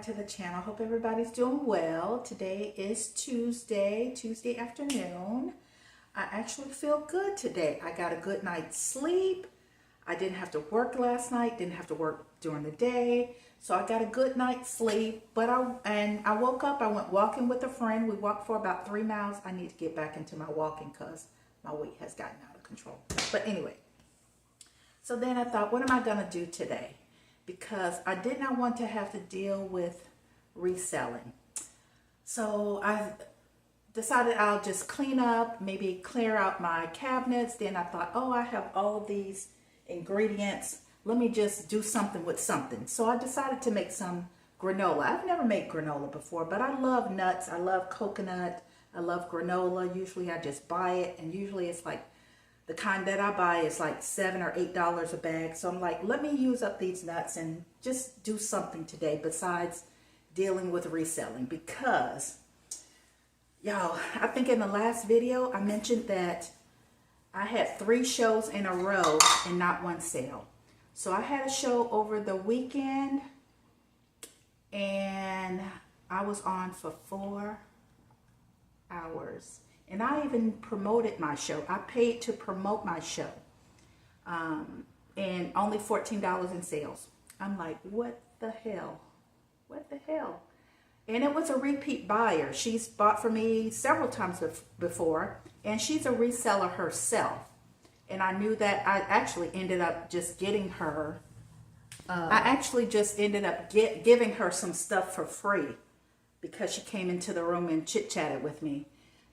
to the channel. Hope everybody's doing well. Today is Tuesday afternoon. I actually feel good today. I got a good night's sleep. I didn't have to work last night, didn't have to work during the day. So I got a good night's sleep, but I woke up, I went walking with a friend. We walked for about 3 miles. I need to get back into my walking because my weight has gotten out of control. But anyway, so then I thought, what am I gonna do today? Because I did not want to have to deal with reselling. So I decided I'll just clean up, maybe clear out my cabinets. Then I thought, oh, I have all of these ingredients. Let me just do something with something. So I decided to make some granola. I've never made granola before, but I love nuts. I love coconut. I love granola. Usually I just buy it, and usually it's like the kind that I buy is like $7 or $8 a bag. So I'm like, let me use up these nuts and just do something today besides dealing with reselling. Because, y'all, I think in the last video I mentioned that I had 3 shows in a row and not one sale. So I had a show over the weekend and I was on for 4 hours. And I even promoted my show. I paid to promote my show. And only $14 in sales. I'm like, what the hell? What the hell? And it was a repeat buyer. She's bought for me several times before. And she's a reseller herself. And I knew that I actually ended up just getting her. Giving her some stuff for free. Because she came into the room and chit-chatted with me.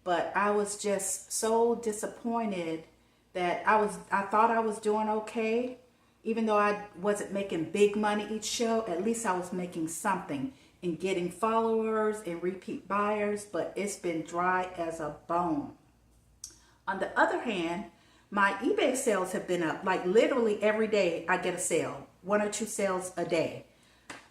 But I was just so disappointed that I thought I was doing okay. Even though I wasn't making big money each show, at least I was making something and getting followers and repeat buyers, but it's been dry as a bone. On the other hand, my eBay sales have been up. Like literally every day I get a sale, 1 or 2 sales a day.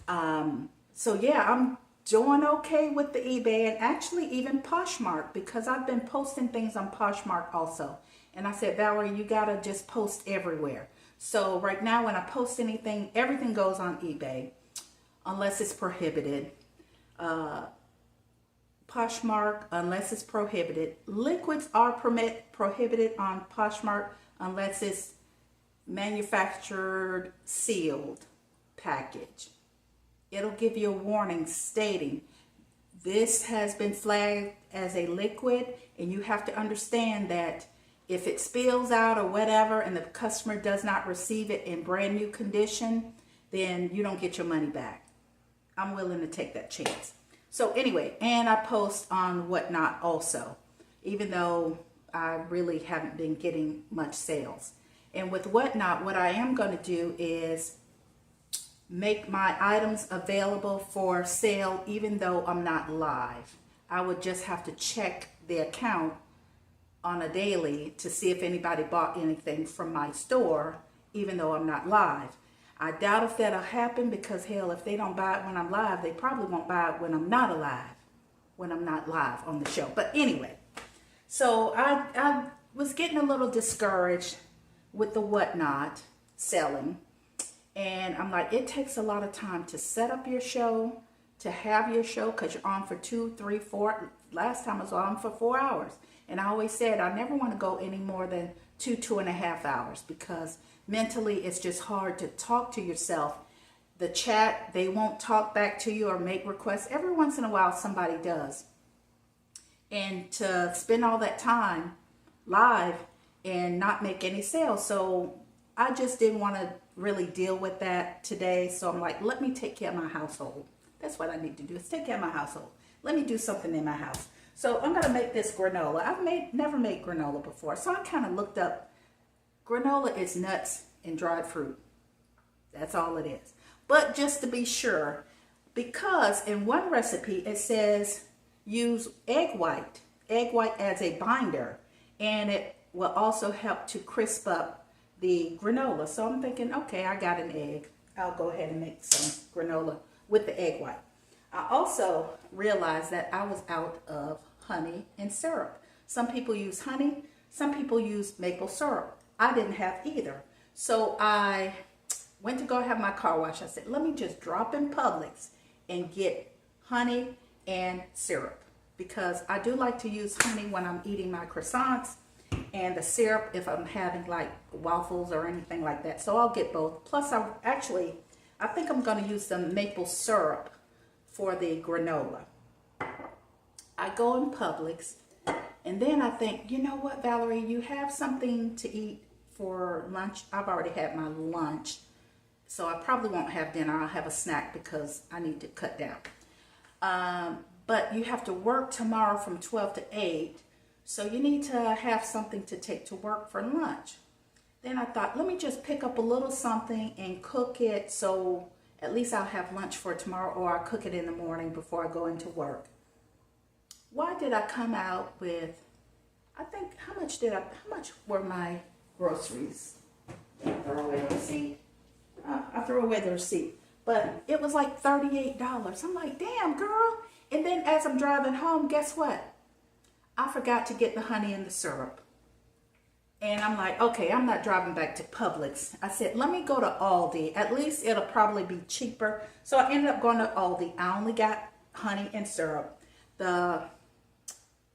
So yeah, I'm doing okay with the eBay and actually even Poshmark, because I've been posting things on Poshmark also. And I said, Valerie, you gotta just post everywhere. So right now when I post anything, everything goes on eBay unless it's prohibited. Poshmark, unless it's prohibited. Liquids are prohibited on Poshmark unless it's manufactured, sealed package. It'll give you a warning stating this has been flagged as a liquid, and you have to understand that if it spills out or whatever and the customer does not receive it in brand new condition, then you don't get your money back. I'm willing to take that chance. So anyway, and I post on Whatnot also, even though I really haven't been getting much sales. And with Whatnot, what I am going to do is make my items available for sale even though I'm not live. I would just have to check the account on a daily to see if anybody bought anything from my store even though I'm not live. I doubt if that'll happen because hell, if they don't buy it when I'm live, they probably won't buy it when I'm not alive, when I'm not live on the show. But anyway, so I was getting a little discouraged with the Whatnot selling. And I'm like, it takes a lot of time to set up your show, to have your show, because you're on for 2, 3, 4. Last time I was on for 4 hours. And I always said I never want to go any more than 2.5 hours, because mentally it's just hard to talk to yourself. The chat, they won't talk back to you or make requests. Every once in a while somebody does. And to spend all that time live and not make any sales. So I just didn't want to really deal with that today. So I'm like, let me take care of my household. That's what I need to do, is take care of my household. Let me do something in my house. So I'm going to make this granola. I've never made granola before. So I kind of looked up. Granola is nuts and dried fruit. That's all it is. But just to be sure, because in one recipe it says use egg white as a binder, and it will also help to crisp up the granola. So I'm thinking, okay, I got an egg. I'll go ahead and make some granola with the egg white. I also realized that I was out of honey and syrup. Some people use honey, some people use maple syrup. I didn't have either. So I went to go have my car washed. I said, let me just drop in Publix and get honey and syrup, because I do like to use honey when I'm eating my croissants, and the syrup if I'm having like waffles or anything like that. So I'll get both. Plus I think I'm going to use some maple syrup for the granola. I go in Publix, and then I think, you know what, Valerie, you have something to eat for lunch. I've already had my lunch, so I probably won't have dinner. I'll have a snack because I need to cut down. But you have to work tomorrow from 12 to 8, so you need to have something to take to work for lunch. Then I thought, let me just pick up a little something and cook it, so at least I'll have lunch for tomorrow, or I'll cook it in the morning before I go into work. Why did I come out with, I think, how much were my groceries? Did I throw away the receipt? I threw away the receipt. But it was like $38. I'm like, damn, girl. And then as I'm driving home, guess what? I forgot to get the honey and the syrup. And I'm like, okay, I'm not driving back to Publix. I said, let me go to Aldi. At least it'll probably be cheaper. So I ended up going to Aldi. I only got honey and syrup. The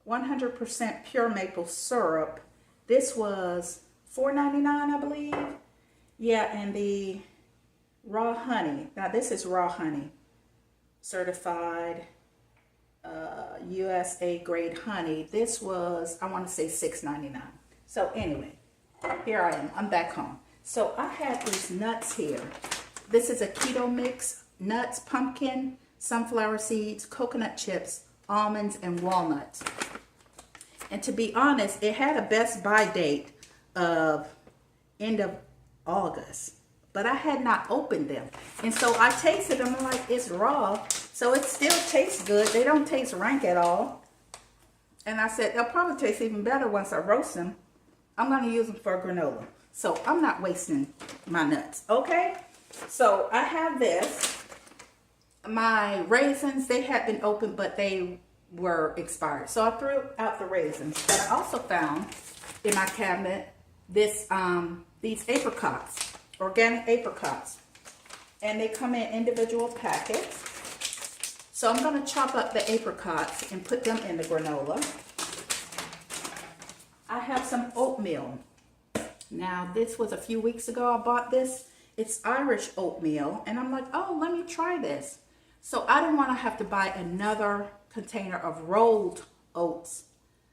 100% pure maple syrup, this was $4.99, I believe. Yeah, and the raw honey. Now this is raw honey, certified USA grade honey. This was, I want to say, $6.99. So anyway, here I am. I'm back home. So I have these nuts here. This is a keto mix: nuts, pumpkin, sunflower seeds, coconut chips, almonds, and walnuts. And to be honest, it had a best by date of end of August, but I had not opened them. And so I tasted them. I'm like, it's raw, so it still tastes good. They don't taste rank at all. And I said, they'll probably taste even better once I roast them. I'm going to use them for granola. So I'm not wasting my nuts, okay? So I have this. My raisins, they had been opened, but they were expired. So I threw out the raisins. But I also found in my cabinet this these apricots, organic apricots. And they come in individual packets. So I'm going to chop up the apricots and put them in the granola. I have some oatmeal. Now, this was a few weeks ago I bought this. It's Irish oatmeal. And I'm like, oh, let me try this. So I didn't want to have to buy another container of rolled oats.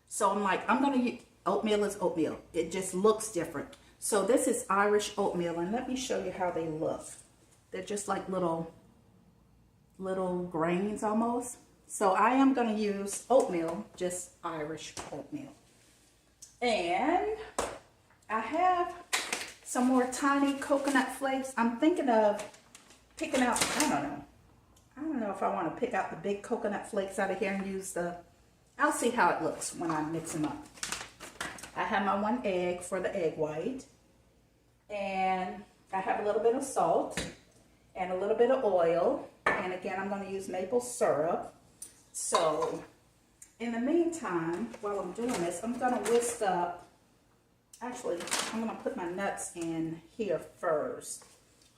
So I'm like, I'm going to use, oatmeal is oatmeal. It just looks different. So this is Irish oatmeal. And let me show you how they look. They're just like little grains almost. So I am going to use oatmeal, just Irish oatmeal. And I have some more tiny coconut flakes. I'm thinking of picking out, I don't know if I want to pick out the big coconut flakes out of here and use I'll see how it looks when I mix them up. I have my 1 egg for the egg white. And I have a little bit of salt and a little bit of oil. And again, I'm going to use maple syrup. So in the meantime, while I'm doing this, I'm going to whisk up, actually, I'm going to put my nuts in here first.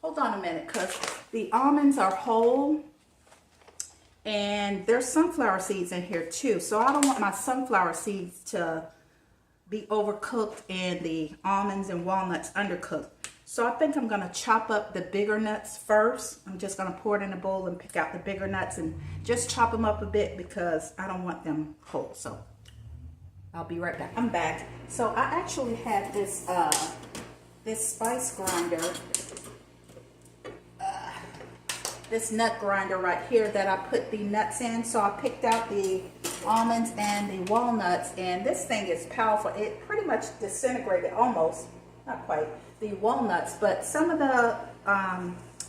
Hold on a minute, because the almonds are whole, and there's sunflower seeds in here too. So I don't want my sunflower seeds to be overcooked and the almonds and walnuts undercooked. So I think I'm going to chop up the bigger nuts first. I'm just going to pour it in a bowl and pick out the bigger nuts and just chop them up a bit because I don't want them whole. So I'll be right back. I'm back. So I actually had this this spice grinder, this nut grinder right here that I put the nuts in. So I picked out the almonds and the walnuts, and this thing is powerful. It pretty much disintegrated almost, not quite, the walnuts, but some of the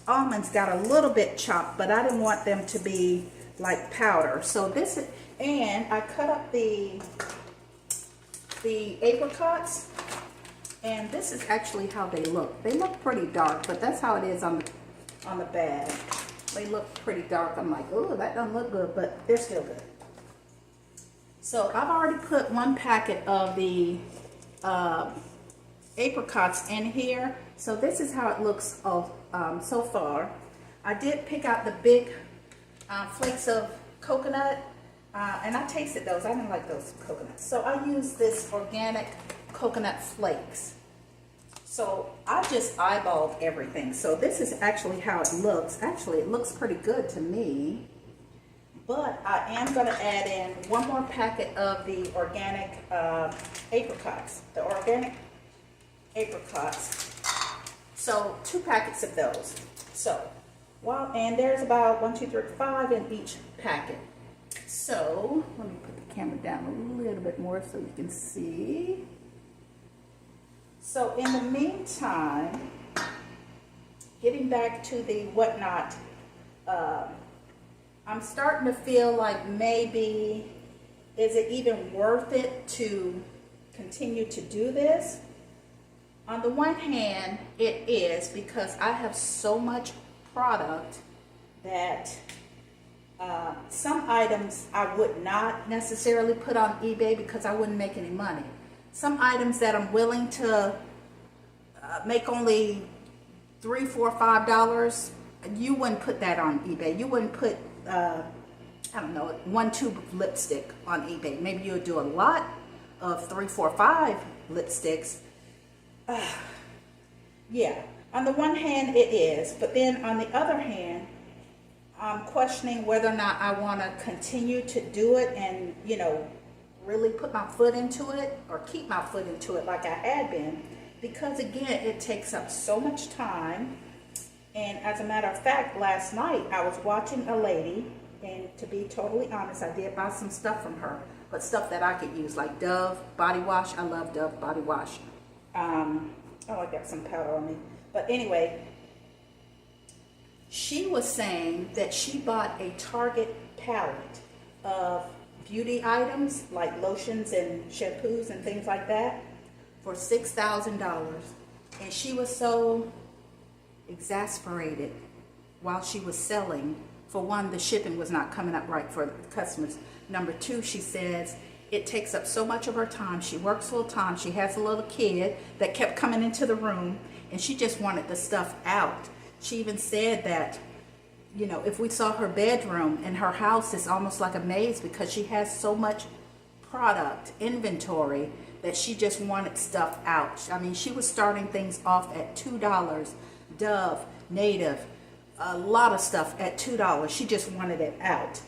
almonds got a little bit chopped, but I didn't want them to be like powder. So this is, and I cut up the apricots, and this is actually how they look. They look pretty dark, but that's how it is on the bag. They look pretty dark. I'm like, oh, that doesn't look good, but they're still good. So I've already put 1 packet of the apricots in here. So this is how it looks so far. I did pick out the big flakes of coconut, and I tasted those. I didn't like those coconuts. So I used this organic coconut flakes. So I just eyeballed everything. So this is actually how it looks. Actually, it looks pretty good to me. But I am going to add in one more packet of the organic apricots. The organic apricots. So 2 packets of those. So, and there's about 1, 2, 3, 5 in each packet. So let me put the camera down a little bit more so you can see. So in the meantime, getting back to the whatnot, I'm starting to feel like maybe, is it even worth it to continue to do this? On the one hand, it is, because I have so much product that some items I would not necessarily put on eBay because I wouldn't make any money. Some items that I'm willing to make only $3, $4, $5, you wouldn't put that on eBay. You wouldn't put, I don't know, 1 tube of lipstick on eBay. Maybe you would do a lot of 3, 4, 5 lipsticks. Yeah, on the one hand it is, but then on the other hand, I'm questioning whether or not I want to continue to do it and, you know, really put my foot into it or keep my foot into it like I had been, because again, it takes up so much time. And as a matter of fact, last night I was watching a lady, and to be totally honest, I did buy some stuff from her, but stuff that I could use, like Dove body wash. I love Dove body wash. Oh, I got some powder on me. But anyway, she was saying that she bought a Target palette of beauty items like lotions and shampoos and things like that for $6,000. And she was so exasperated while she was selling. For one, the shipping was not coming up right for the customers. Number 2, she says it takes up so much of her time. She works full time. She has a little kid that kept coming into the room, and she just wanted the stuff out. She even said that, you know, if we saw her bedroom and her house is almost like a maze because she has so much product inventory that she just wanted stuff out. I mean, she was starting things off at $2. Dove, Native, a lot of stuff at $2. She just wanted it out.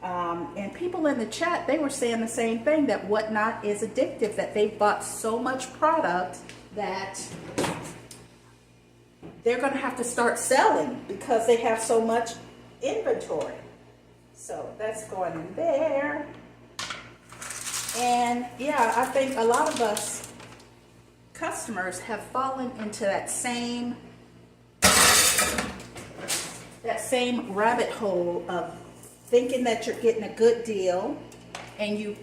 And people in the chat, they were saying the same thing, that Whatnot is addictive, that they bought so much product that they're going to have to start selling because they have so much inventory. So that's going in there. And yeah, I think a lot of us customers have fallen into that same rabbit hole of thinking that you're getting a good deal, and you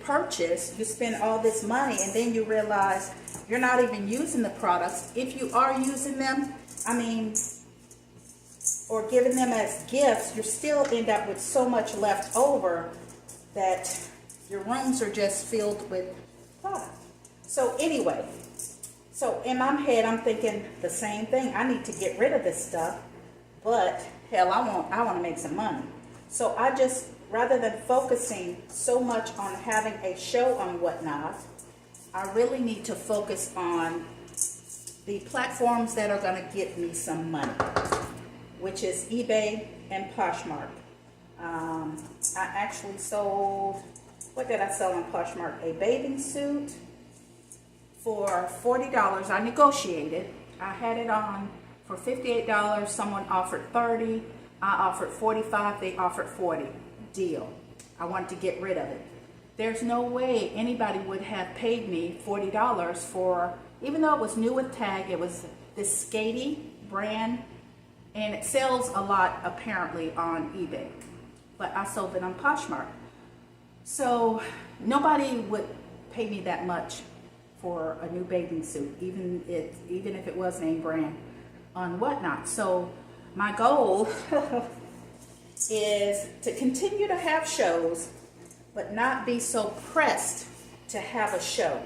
spend all this money, and then you realize you're not even using the products. If you are using them, I mean, or giving them as gifts, you still end up with so much left over that your rooms are just filled with product. So anyway, so in my head, I'm thinking the same thing. I need to get rid of this stuff, but hell, I want to make some money. So I just, rather than focusing so much on having a show on Whatnot, I really need to focus on the platforms that are going to get me some money, which is eBay and Poshmark. I actually sold, what did I sell on Poshmark? A bathing suit for $40. I negotiated. I had it on for $58. Someone offered $30. I offered $45. They offered $40. Deal. I wanted to get rid of it. There's no way anybody would have paid me $40 for, even though it was new with tag, it was this Skatey brand, and it sells a lot apparently on eBay, but I sold it on Poshmark. So nobody would pay me that much for a new bathing suit, even if it was name brand on Whatnot. So my goal is to continue to have shows, but not be so pressed to have a show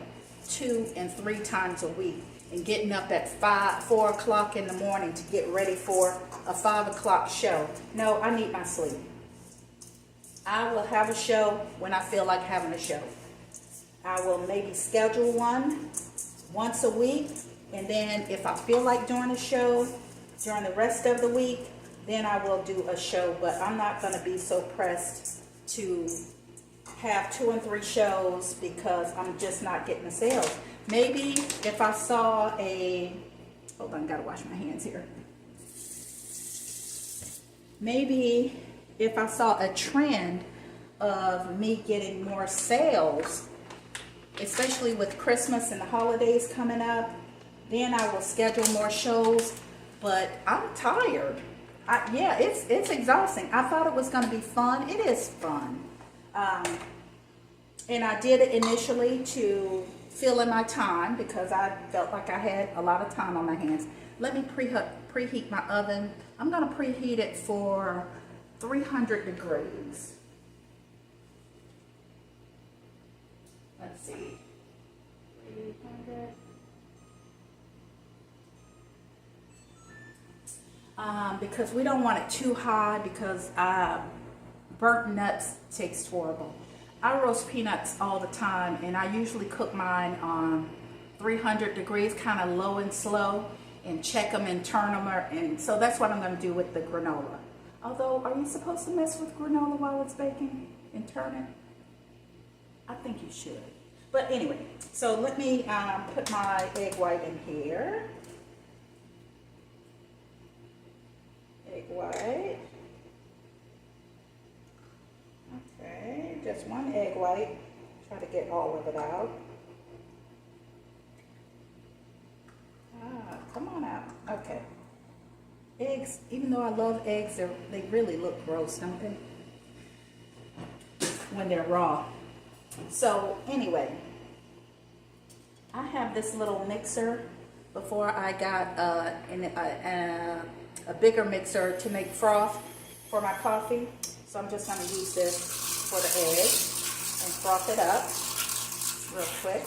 2 and 3 times a week and getting up at 4 o'clock in the morning to get ready for a 5 o'clock show. No, I need my sleep. I will have a show when I feel like having a show. I will maybe schedule one once a week, and then if I feel like doing a show during the rest of the week, then I will do a show. But I'm not going to be so pressed to have 2 and 3 shows because I'm just not getting the sales. Maybe if I saw a, hold on, gotta wash my hands here. Maybe if I saw a trend of me getting more sales, especially with Christmas and the holidays coming up, then I will schedule more shows. But I'm tired. Yeah, it's exhausting. I thought it was going to be fun. It is fun. And I did it initially to fill in my time because I felt like I had a lot of time on my hands. Let me preheat my oven. I'm going to preheat it for 300 degrees. Let's see. 300. Because we don't want it too high because burnt nuts taste horrible. I roast peanuts all the time, and I usually cook mine on 300 degrees, kind of low and slow, and check them and turn them. And so that's what I'm going to do with the granola. Although, are you supposed to mess with granola while it's baking and turn it? I think you should. But anyway, so let me put my egg white in here. Egg white. Okay, just one egg white. Try to get all of it out. Come on out. Okay. Eggs, even though I love eggs, they really look gross, don't they? When they're raw. So anyway, I have this little mixer. Before I got a bigger mixer to make froth for my coffee. So I'm just going to use this for the egg and froth it up real quick.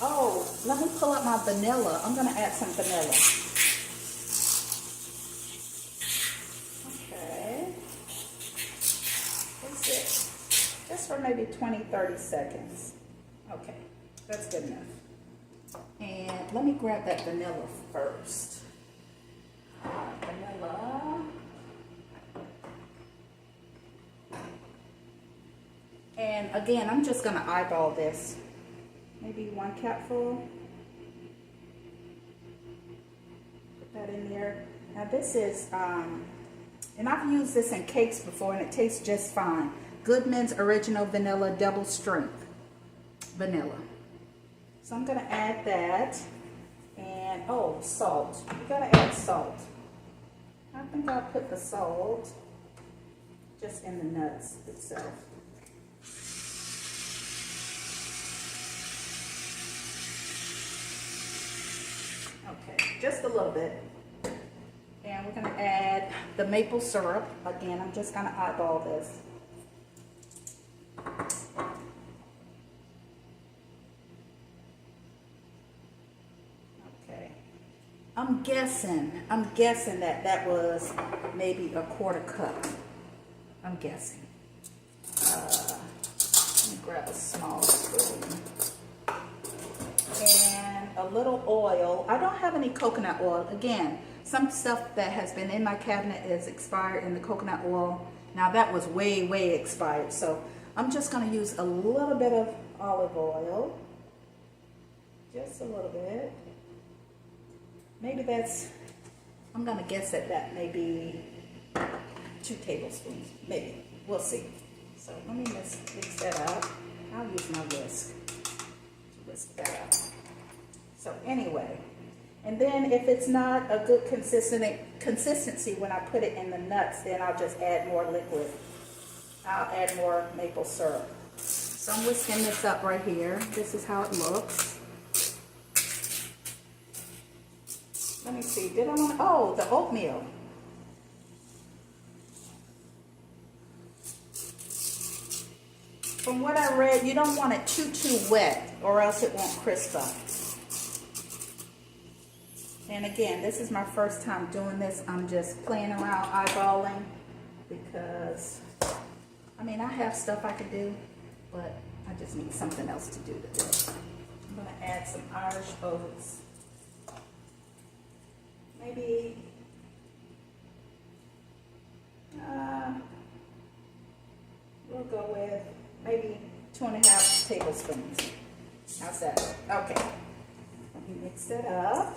Oh, let me pull up my vanilla. I'm going to add some vanilla. Okay. That's it. Just for maybe 20-30 seconds. Okay, that's good enough. And let me grab that vanilla first. Vanilla. And again, I'm just going to eyeball this. Maybe 1 capful. Put that in there. Now this is, and I've used this in cakes before and it tastes just fine. Goodman's Original Vanilla Double Strength Vanilla. So I'm going to add that. And, oh, salt. You got to add salt. I think I'll put the salt just in the nuts itself. Okay, just a little bit. And we're going to add the maple syrup. Again, I'm just going to eyeball this. Okay. I'm guessing that was maybe a 1/4 cup. I'm guessing. Let me grab a small spoon. And a little oil. I don't have any coconut oil. Again, some stuff that has been in my cabinet is expired in the coconut oil. Now that was way, way expired. So I'm just going to use a little bit of olive oil. Just a little bit. Maybe that's, I'm going to guess that may be 2 tablespoons. Maybe. We'll see. So let me mix that up. I'll use my whisk to whisk that up. So anyway, and then if it's not a good consistency when I put it in the nuts, then I'll just add more liquid. I'll add more maple syrup. So I'm whisking this up right here. This is how it looks. Let me see, did I want, oh, the oatmeal. From what I read, you don't want it too wet or else it won't crisp up. And again, this is my first time doing this. I'm just playing around, eyeballing. because, I mean, I have stuff I could do, but I just need something else to do to this. I'm going to add some Irish oats. Maybe, we'll go with maybe 2.5 tablespoons. How's that? Okay. Let me mix it up.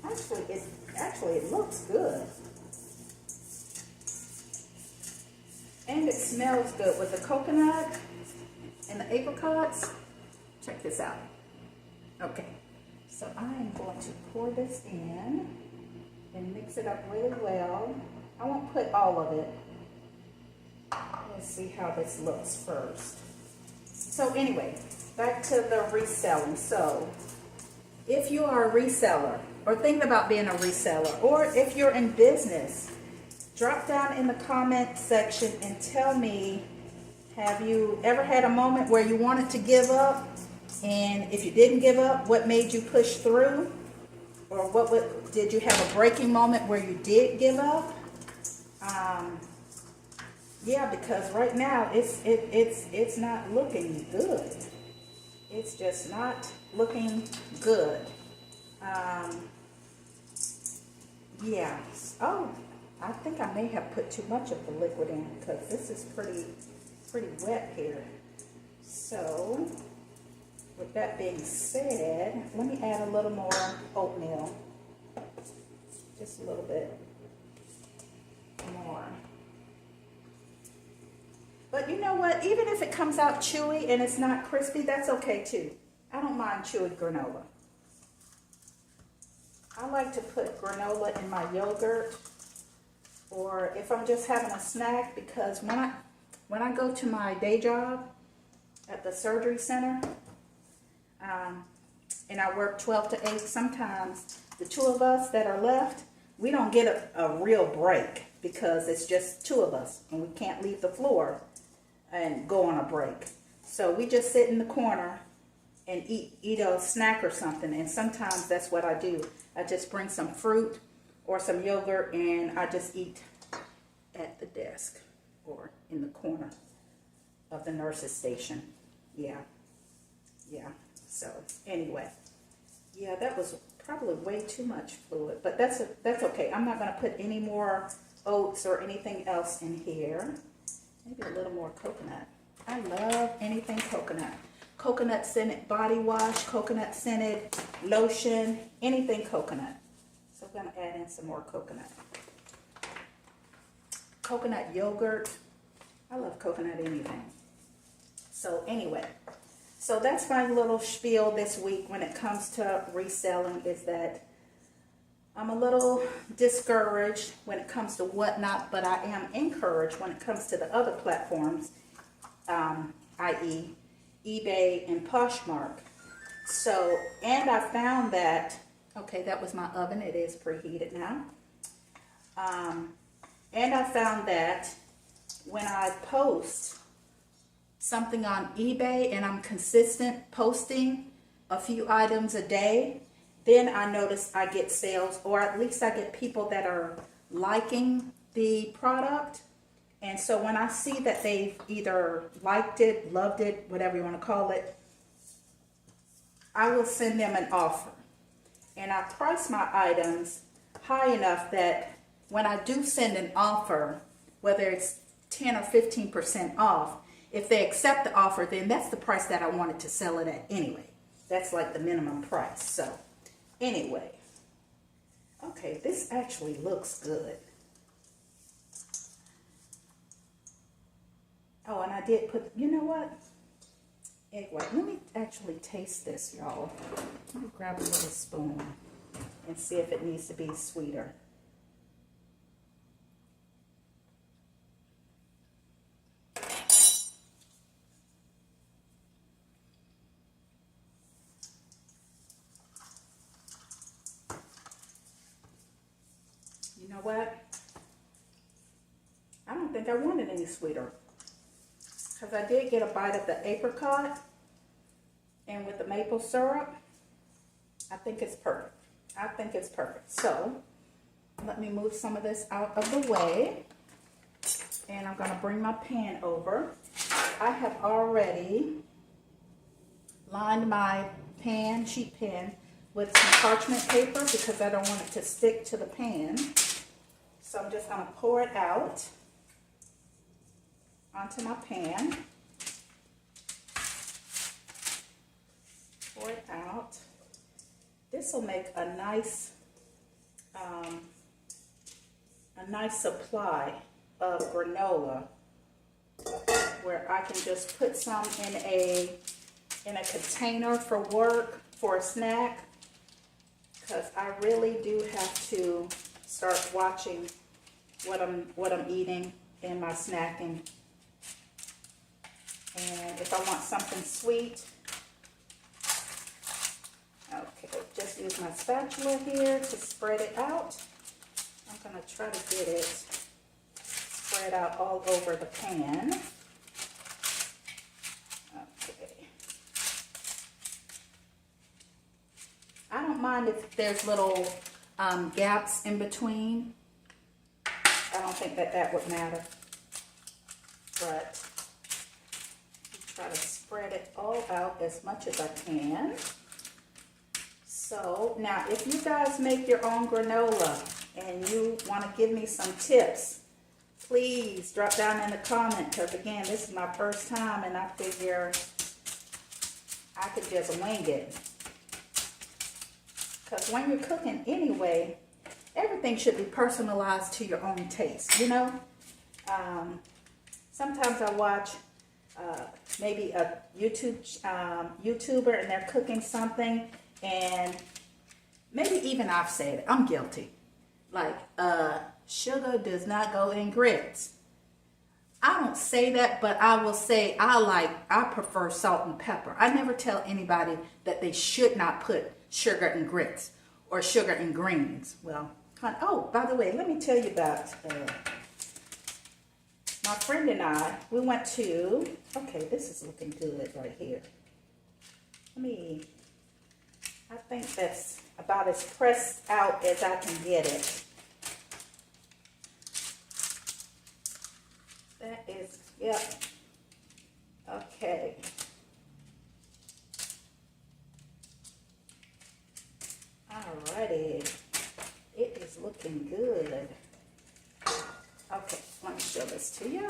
Actually, it looks good. And it smells good with the coconut and the apricots. Check this out. Okay, so I am going to pour this in and mix it up really well. I won't put all of it. Let's see how this looks first. So anyway, back to the reselling. So if you are a reseller or thinking about being a reseller, or if you're in business, drop down in the comment section and tell me, have you ever had a moment where you wanted to give up? And if you didn't give up, what made you push through? Or did you have a breaking moment where you did give up? Yeah, because right now it's not looking good. It's just not looking good. Yeah. Oh, I think I may have put too much of the liquid in because this is pretty wet here. So, with that being said, let me add a little more oatmeal. Just a little bit more. But you know what? Even if it comes out chewy and it's not crispy, that's okay too. I don't mind chewy granola. I like to put granola in my yogurt, or if I'm just having a snack, because when I go to my day job at the surgery center, and I work 12 to 8, sometimes the two of us that are left, we don't get a real break because it's just two of us and we can't leave the floor and go on a break. So we just sit in the corner and eat a snack or something, and sometimes that's what I do. I just bring some fruit or some yogurt and I just eat at the desk or in the corner of the nurse's station. Yeah. So anyway, yeah, that was probably way too much fluid, but that's okay. I'm not going to put any more oats or anything else in here. Maybe a little more coconut. I love anything coconut. Coconut scented body wash, coconut scented lotion, anything coconut. So I'm going to add in some more coconut. Coconut yogurt. I love coconut anything. So anyway, so that's my little spiel this week when it comes to reselling, is that I'm a little discouraged when it comes to whatnot, but I am encouraged when it comes to the other platforms, i.e. eBay and Poshmark. So, and I found that, okay, that was my oven. It is preheated now. And I found that when I post something on eBay and I'm consistent posting a few items a day, then I notice I get sales, or at least I get people that are liking the product. And so when I see that they've either liked it, loved it, whatever you want to call it, I will send them an offer. And I price my items high enough that when I do send an offer, whether it's 10 or 15% off, if they accept the offer, then that's the price that I wanted to sell it at anyway. That's like the minimum price. So anyway, okay, this actually looks good. Oh, and I did put, you know what? Egg white. Let me actually taste this, y'all. Let me grab a little spoon and see if it needs to be sweeter. You know what? I don't think I wanted any sweeter, because I did get a bite of the apricot, and with the maple syrup, I think it's perfect. I think it's perfect. So let me move some of this out of the way. And I'm going to bring my pan over. I have already lined my pan, sheet pan, with some parchment paper because I don't want it to stick to the pan. So I'm just going to pour it out onto my pan. Pour it out. This will make a nice supply of granola, where I can just put some in a container for work, for a snack, because I really do have to start watching what I'm eating in my snacking. And if I want something sweet, okay, just use my spatula here to spread it out. I'm going to try to get it spread out all over the pan. Okay. I don't mind if there's little gaps in between. I don't think that would matter. But try to spread it all out as much as I can. So now if you guys make your own granola and you want to give me some tips, please drop down in the comment, because again, this is my first time and I figure I could just wing it. Because when you're cooking anyway, everything should be personalized to your own taste, you know? Sometimes I watch maybe a YouTuber and they're cooking something, and maybe even I've said it, I'm guilty. Like, sugar does not go in grits. I don't say that, but I will say I prefer salt and pepper. I never tell anybody that they should not put sugar in grits or sugar in greens. Well, oh, by the way, let me tell you about my friend and I. We went to, okay, this is looking good right here. I think that's about as pressed out as I can get it. That is, yep. Okay. Alrighty. It is looking good. Okay, let me show this to you.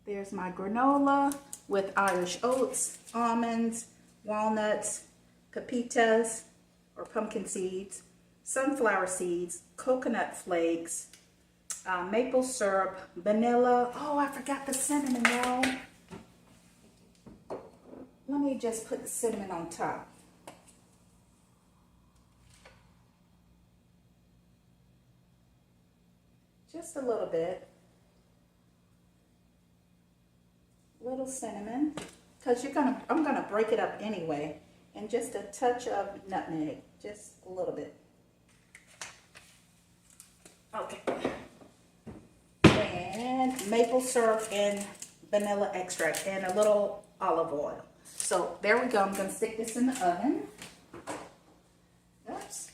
There's my granola with Irish oats, almonds, walnuts, pepitas or pumpkin seeds, sunflower seeds, coconut flakes, maple syrup, vanilla. Oh, I forgot the cinnamon, y'all. Let me just put the cinnamon on top. Just a little bit. Little cinnamon, because I'm gonna break it up anyway, and just a touch of nutmeg, just a little bit. Okay. And maple syrup and vanilla extract and a little olive oil. So there we go. I'm gonna stick this in the oven. Oops.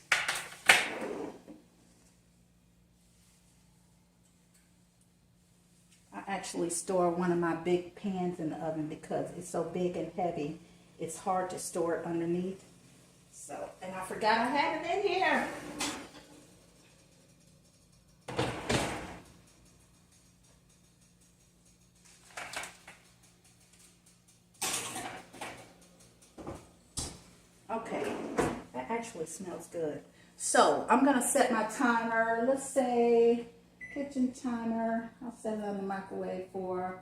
I actually store one of my big pans in the oven because it's so big and heavy. It's hard to store it underneath. So, and I forgot I had it in here. Okay, that actually smells good. So I'm gonna set my timer. Let's say kitchen timer. I'll set it on the microwave for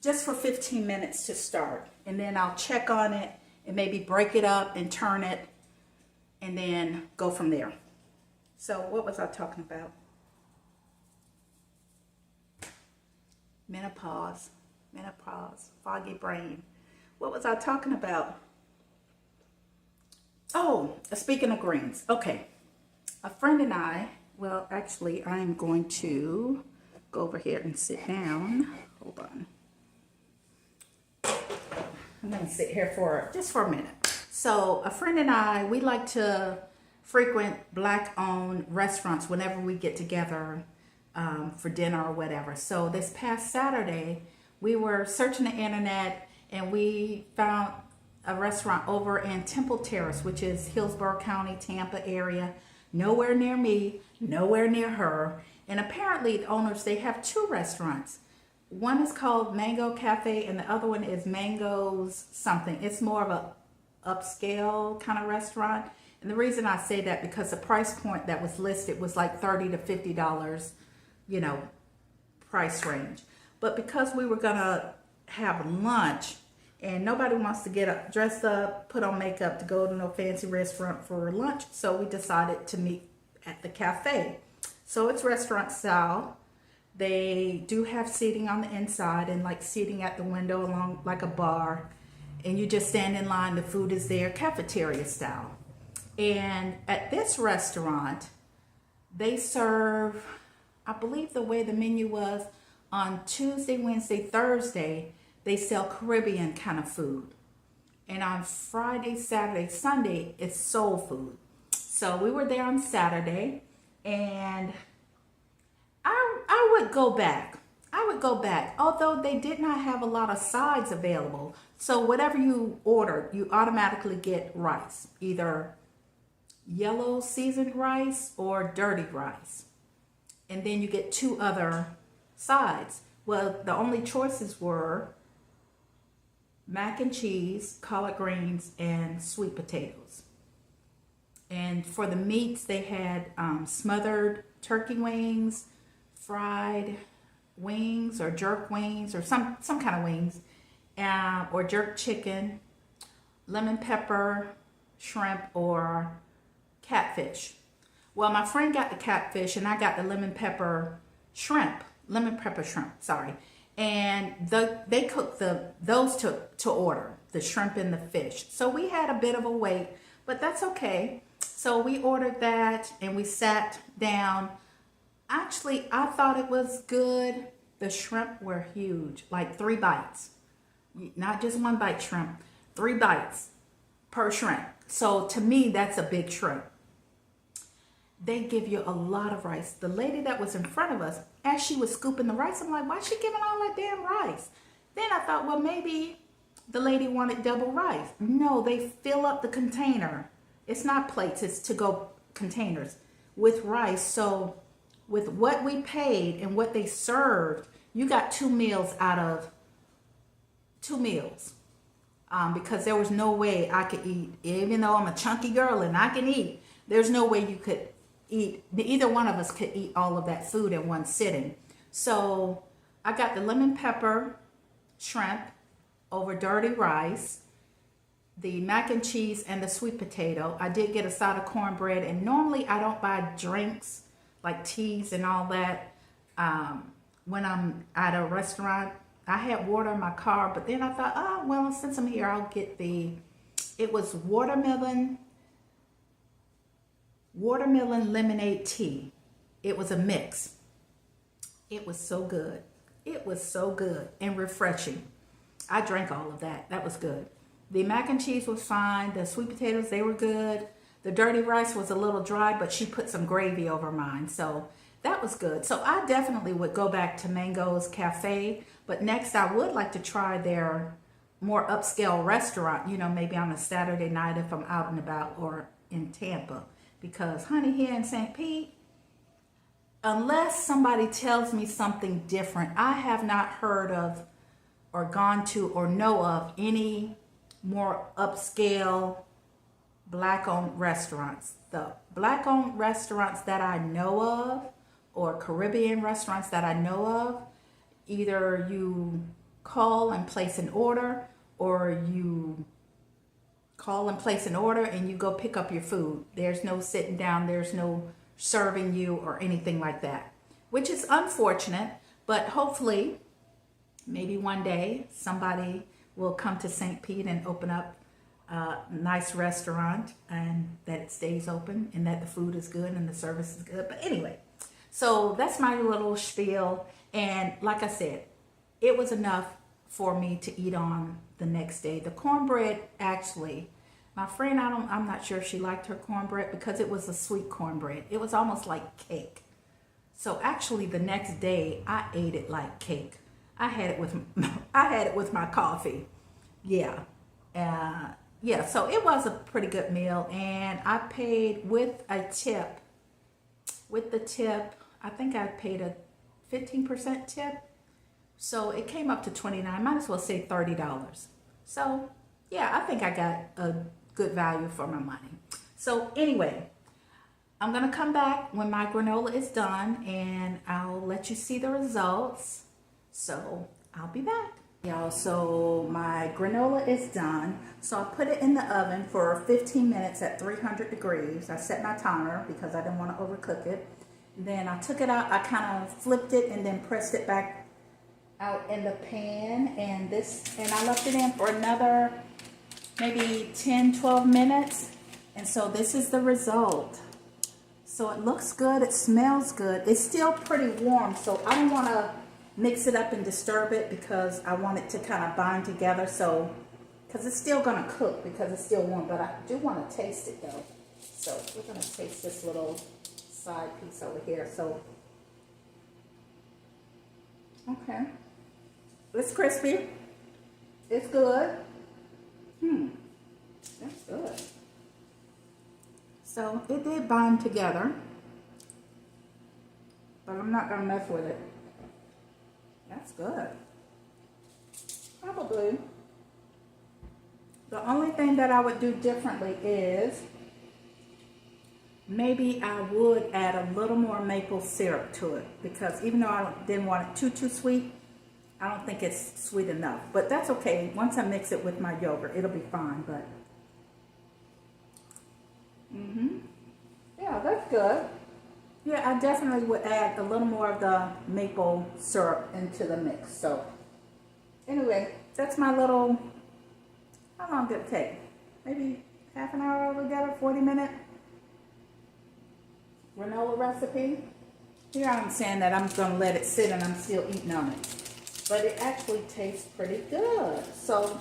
just for 15 minutes to start, and then I'll check on it and maybe break it up and turn it and then go from there. So what was I talking about? Menopause, foggy brain. What was I talking about? Oh, speaking of greens. Okay, a friend and I, well, actually, I'm going to go over here and sit down. Hold on. I'm going to sit here for just for a minute. So a friend and I, we like to frequent black-owned restaurants whenever we get together for dinner or whatever. So this past Saturday, we were searching the internet and we found a restaurant over in Temple Terrace, which is Hillsborough County, Tampa area. Nowhere near me, nowhere near her. And apparently the owners, they have two restaurants. One is called Mango Cafe and the other one is Mango's something. It's more of a upscale kind of restaurant. And the reason I say that because the price point that was listed was like $30 to $50, price range. But because we were gonna have lunch and nobody wants to get up, dressed up, put on makeup to go to no fancy restaurant for lunch, so we decided to meet at the cafe. So it's restaurant style. They do have seating on the inside and like seating at the window along like a bar. And you just stand in line, the food is there, cafeteria style. And at this restaurant, they serve, I believe the way the menu was, on Tuesday, Wednesday, Thursday, they sell Caribbean kind of food. And on Friday, Saturday, Sunday, it's soul food. So we were there on Saturday, and I would go back. I would go back, although they did not have a lot of sides available. So whatever you order, you automatically get rice, either yellow seasoned rice or dirty rice. And then you get two other sides. Well, the only choices were mac and cheese, collard greens, and sweet potatoes. And for the meats, they had smothered turkey wings, fried wings or jerk wings or some kind of wings, or jerk chicken, lemon pepper, shrimp, or catfish. Well, my friend got the catfish and I got the lemon pepper shrimp, sorry. And they cooked those to order, the shrimp and the fish. So we had a bit of a wait, but that's okay. So we ordered that and we sat down. Actually, I thought it was good. The shrimp were huge, like 3 bites. Not just 1 bite shrimp, 3 bites per shrimp. So to me, that's a big shrimp. They give you a lot of rice. The lady that was in front of us, as she was scooping the rice, I'm like, why is she giving all that damn rice? Then I thought, well, maybe the lady wanted double rice. No, they fill up the container. It's not plates, it's to-go containers with rice. So with what we paid and what they served, you got 2 meals out of 2 meals. Because there was no way I could eat, even though I'm a chunky girl and I can eat, there's no way you could eat, either one of us could eat all of that food in one sitting. So I got the lemon pepper shrimp over dirty rice, the mac and cheese, and the sweet potato. I did get a side of cornbread, and normally I don't buy drinks like teas and all that when I'm at a restaurant. I had water in my car, but then I thought, oh, well, since I'm here, I'll get it was watermelon lemonade tea. It was a mix. It was so good. It was so good and refreshing. I drank all of that. That was good. The mac and cheese was fine. The sweet potatoes, they were good. The dirty rice was a little dry, but she put some gravy over mine. So that was good. So I definitely would go back to Mango's Cafe. But next I would like to try their more upscale restaurant, maybe on a Saturday night if I'm out and about or in Tampa. Because, honey, here in St. Pete, unless somebody tells me something different, I have not heard of or gone to or know of any more upscale black-owned restaurants. The black-owned restaurants that I know of, or Caribbean restaurants that I know of, either you call and place an order, or you call and place an order and you go pick up your food. There's no sitting down, there's no serving you or anything like that, which is unfortunate, but hopefully maybe one day somebody will come to St. Pete and open up a nice restaurant, and that it stays open and that the food is good and the service is good. But anyway, so that's my little spiel. And like I said, it was enough for me to eat on the next day. The cornbread, actually, My friend, I'm not sure if she liked her cornbread because it was a sweet cornbread. It was almost like cake. So actually the next day I ate it like cake. I had it with I had it with my coffee. Yeah. Yeah, so it was a pretty good meal, and I paid with a tip. With the tip, I think I paid a 15% tip. So it came up to 29, might as well say $30. So yeah, I think I got a good value for my money. So anyway, I'm gonna come back when my granola is done and I'll let you see the results. So I'll be back. Y'all, so my granola is done. So I put it in the oven for 15 minutes at 300 degrees. I set my timer because I didn't want to overcook it. Then I took it out, I kind of flipped it and then pressed it back out in the pan, and I left it in for another maybe 10-12 minutes. And so this is the result. So it looks good, it smells good. It's still pretty warm, so I don't want to mix it up and disturb it because I want it to kind of bind together. So because it's still going to cook because it's still warm, but I do want to taste it though. So we're going to taste this little side piece over here. So okay, it's crispy, it's good. That's good. So it did bind together, but I'm not gonna mess with it. That's good. Probably the only thing that I would do differently is maybe I would add a little more maple syrup to it, because even though I didn't want it too sweet, I don't think it's sweet enough. But that's okay. Once I mix it with my yogurt, it'll be fine. But yeah, that's good. Yeah, I definitely would add a little more of the maple syrup into the mix. So anyway, that's my little, how long did it take? Maybe half an hour altogether, 40-minute granola recipe. Here I'm saying that I'm going to let it sit and I'm still eating on it. But it actually tastes pretty good. So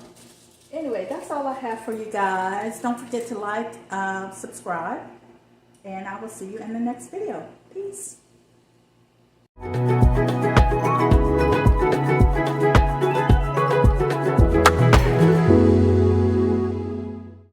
anyway, that's all I have for you guys. Don't forget to like, subscribe, and I will see you in the next video. Peace.